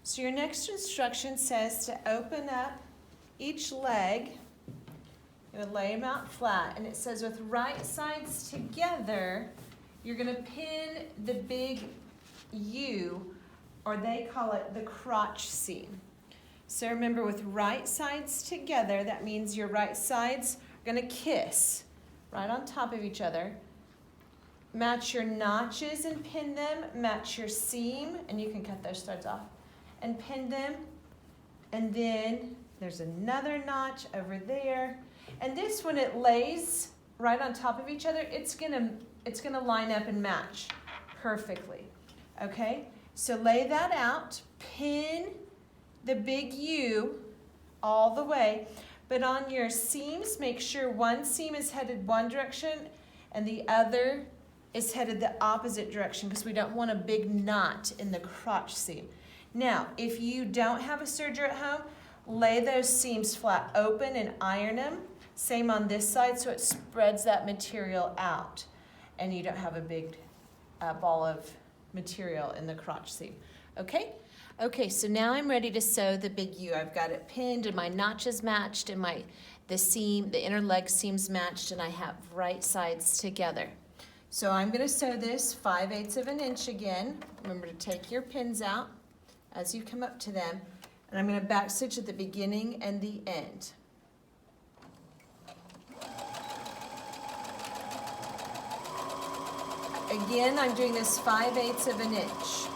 So your next instruction says to open up each leg. You're going to lay them out flat. And it says with right sides together, you're going to pin the big U, or they call it the crotch seam. So remember, with right sides together, that means your right sides are going to kiss right on top of each other. Match your notches and pin them. Match your seam, and you can cut those threads off, and pin them. And then there's another notch over there. And this, when it lays right on top of each other, it's gonna line up and match perfectly. Okay? So lay that out, pin the big U all the way, but on your seams, make sure one seam is headed one direction and the other is headed the opposite direction, because we don't want a big knot in the crotch seam. Now, if you don't have a serger at home, lay those seams flat open and iron them. Same on this side, so it spreads that material out and you don't have a big ball of material in the crotch seam. Okay? Okay, so now I'm ready to sew the big U. I've got it pinned and my notches matched and the inner leg seams matched, and I have right sides together. So I'm going to sew this 5/8 of an inch again. Remember to take your pins out as you come up to them, and I'm going to back stitch at the beginning and the end. Again, I'm doing this 5/8 of an inch.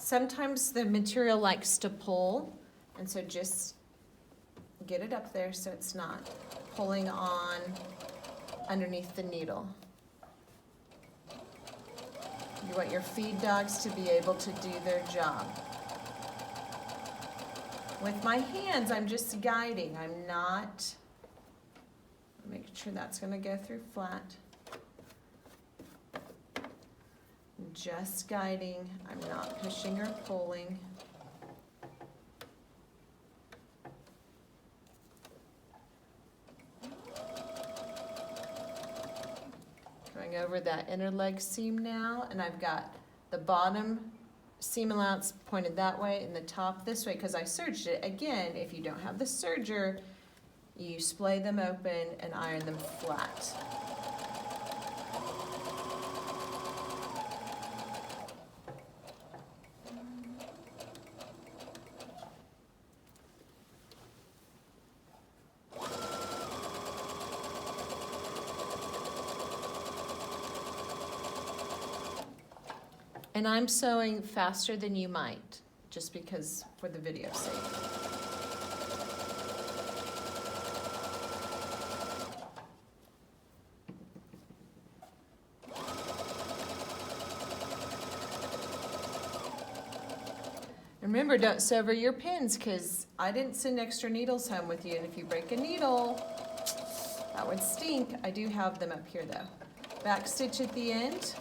Sometimes the material likes to pull, and so just get it up there so it's not pulling on underneath the needle. You want your feed dogs to be able to do their job. With my hands, I'm just guiding. I'm not making sure that's going to go through flat. Just guiding. I'm not pushing or pulling. Going over that inner leg seam now, and I've got the bottom seam allowance pointed that way and the top this way because I serged it. Again, if you don't have the serger, you splay them open and iron them flat. And I'm sewing faster than you might, just because for the video's sake. Remember, don't sew over your pins, because I didn't send extra needles home with you, and if you break a needle, that would stink. I do have them up here though. Back stitch at the end.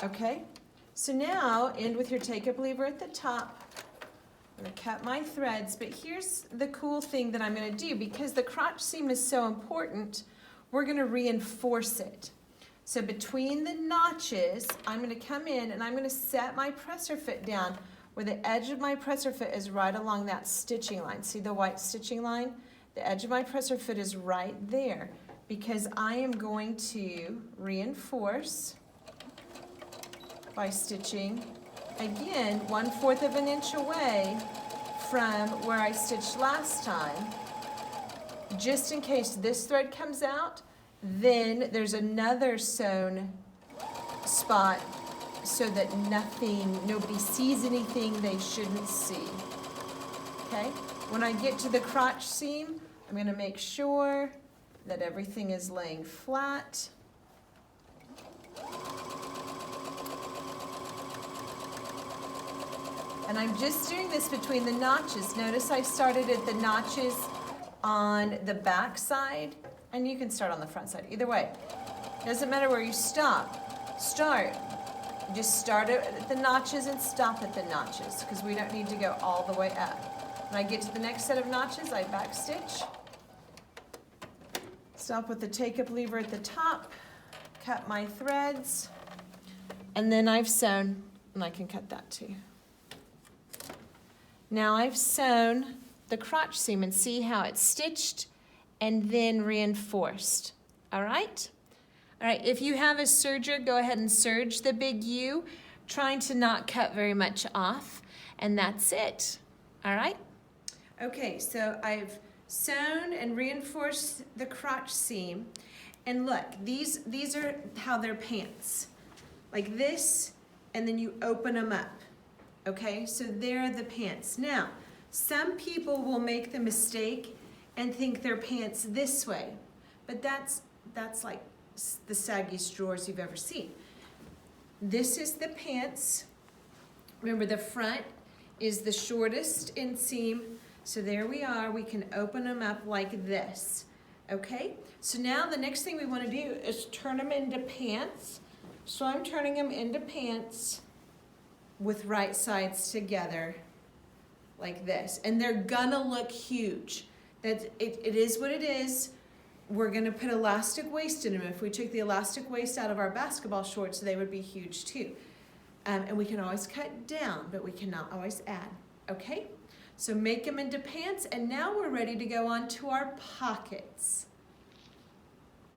Okay, so now end with your take-up lever at the top. I'm going to cut my threads, but here's the cool thing that I'm going to do. Because the crotch seam is so important, we're going to reinforce it. So between the notches, I'm going to come in and I'm going to set my presser foot down where the edge of my presser foot is right along that stitching line. See the white stitching line? The edge of my presser foot is right there, because I am going to reinforce by stitching, again, 1/4 of an inch away from where I stitched last time. Just in case this thread comes out, then there's another sewn spot so that nobody sees anything they shouldn't see. Okay? When I get to the crotch seam, I'm going to make sure that everything is laying flat. And I'm just doing this between the notches. Notice I started at the notches on the back side, and you can start on the front side. Either way, doesn't matter where you stop. Start. Just start at the notches and stop at the notches, because we don't need to go all the way up. When I get to the next set of notches, I back stitch. Stop with the take-up lever at the top, cut my threads, and then I've sewn, and I can cut that too. Now I've sewn the crotch seam, and see how it's stitched and then reinforced. All right? All right, if you have a serger, go ahead and serge the big U, trying to not cut very much off, and that's it. All right? Okay, so I've sewn and reinforced the crotch seam, and look, these are how they're pants. Like this, and then you open them up. Okay, so they're the pants. Now, some people will make the mistake and think they're pants this way, but that's like the saggiest drawers you've ever seen. This is the pants. Remember, the front is the shortest inseam, so there we are. We can open them up like this, okay? So now the next thing we want to do is turn them into pants. So I'm turning them into pants with right sides together like this, and they're gonna look huge. It is what it is. We're gonna put elastic waist in them. If we took the elastic waist out of our basketball shorts, they would be huge too. And we can always cut down, but we cannot always add, okay? So make them into pants, and now we're ready to go on to our pockets.